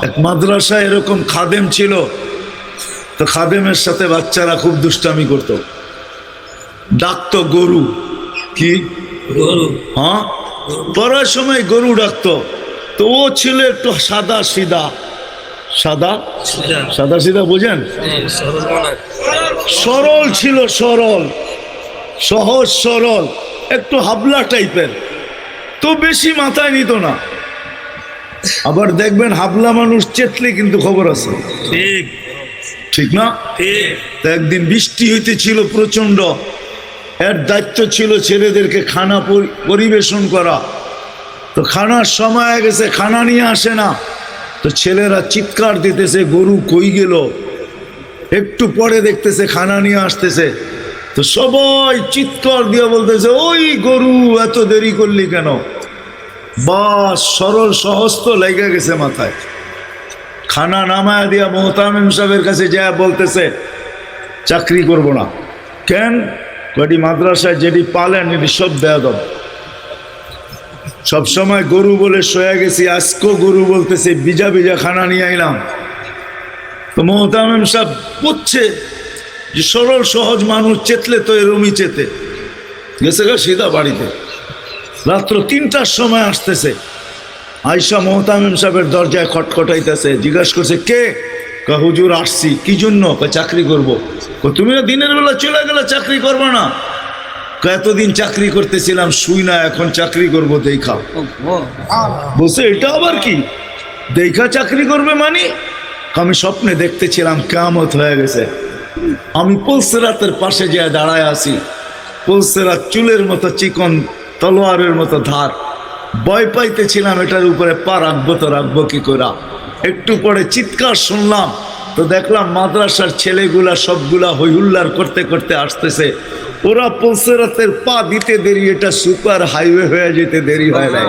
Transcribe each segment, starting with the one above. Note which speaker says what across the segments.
Speaker 1: এক মাদ্রাসায় এরকম খাদেম ছিল, তো খাদেমের সাথে বাচ্চারা খুব দুষ্টামি করত, ডাকতো গরু। কি
Speaker 2: গরু?
Speaker 1: হ্যাঁ, পড়ার সময় গরু ডাকতো। তো ও ছিল একটু সাদা সিধা, সাদা সাদা সিধা বোঝেন, সরল ছিল, সরল সহজ সরল, একটু হাবলা টাইপের, তো বেশি মাথায় নিত না। আবার দেখবেন হাবলা মানুষ চেতলে কিন্তু খবর আছে,
Speaker 2: ঠিক
Speaker 1: ঠিক না?
Speaker 2: ঠিক।
Speaker 1: তো একদিন বৃষ্টি হইতেছিল প্রচন্ড, এর দায়িত্ব ছিল ছেলেদেরকে খানা পরিবেশন করা। তো খানার সময় হয়ে গেছে, খানা নিয়ে আসে না, তো ছেলেরা চিৎকার দিতেছে গরু কই গেল। একটু পরে দেখতেছে খানা নিয়ে আসতেছে, তো সবাই চিৎকার দিয়ে বলতেছে ওই গরু এত দেরি করলি কেন? বাস সরল সহজ তো লেগে গেছে মাথায়। খানা নামায়া দিয়া মোহতামিম সাহেবের কাছে যায় বলতেছে চাকরি করব না। কেন? কটি মাদ্রাসায় যেটি পালেন এটি সব বেয়াদব, সবসময় গরু বলে শোয়া গেছি, আজকেও গরু বলতেছে, বিজা বিজা খানা নিয়ে আইলাম। তো মোহতামিম সাহেব বুঝছে যে সরল সহজ মানুষ চেতলে তো এরমই চেতে গেছে গা সিধা বাড়িতে। রাত্র ৩টার সময় আসতেছে, আয়সা মোহতামিম সাহেবের দরজায় খটখটাইতেছে, জিজ্ঞাসা করছে কে? হুজুর আসছি। কি জন্য? চাকরি করবো। তুমি না দিনের বেলা চলে গেলে চাকরি করবে না? এতদিন চাকরি করতেছিলাম শুই না, এখন চাকরি করবো দেখা। বলছে এটা আবার কি দেখা চাকরি করবে মানে? আমি স্বপ্নে দেখতেছিলাম কিয়ামত হয়ে গেছে, আমি পুলসিরাতের পাশে যেয়ে দাঁড়ায় আছি, পুলসিরাত চুলের মতো চিকন, তলোয়ারের মতো ধার, ভয় পাইতেছিলাম এটার উপরে পা রাখবো তো রাখবো কি করে। একটু পরে চিৎকার শুনলাম, তো দেখলাম মাদ্রাসার ছেলেগুলা সবগুলা হইহুল্লার করতে করতে আসতেছে। ওরা পুলসিরাতের পা দিতে দেরি, এটা সুপার হাইওয়ে হয়ে যেতে দেরি হয় নাই।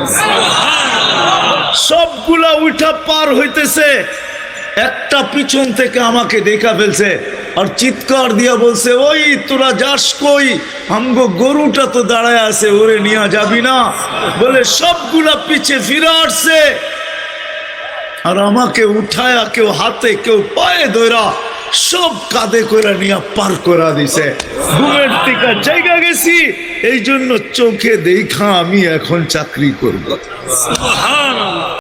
Speaker 1: সবগুলা উঠা পার হইতেছে, একটা পিছন থেকে আমাকে দেখা ফেলছে আর চিৎকার দিয়া বলছে ওই তোরা যাস কই? আমগো গরুটা তো দাঁড়ায় আছে, ওরে নিয়ে যাবি না? বলে সবগুলা পিছে ফিরে আসছে আর আমাকে উঠায়া কেউ হাতে কেউ পায়ে ধরা সব কাঁধে করে নিয়ে পার করা দিছে। ঘুমের থেকে জায়গা গেছি, এই জন্য চোখে দেখা আমি এখন চাকরি করব।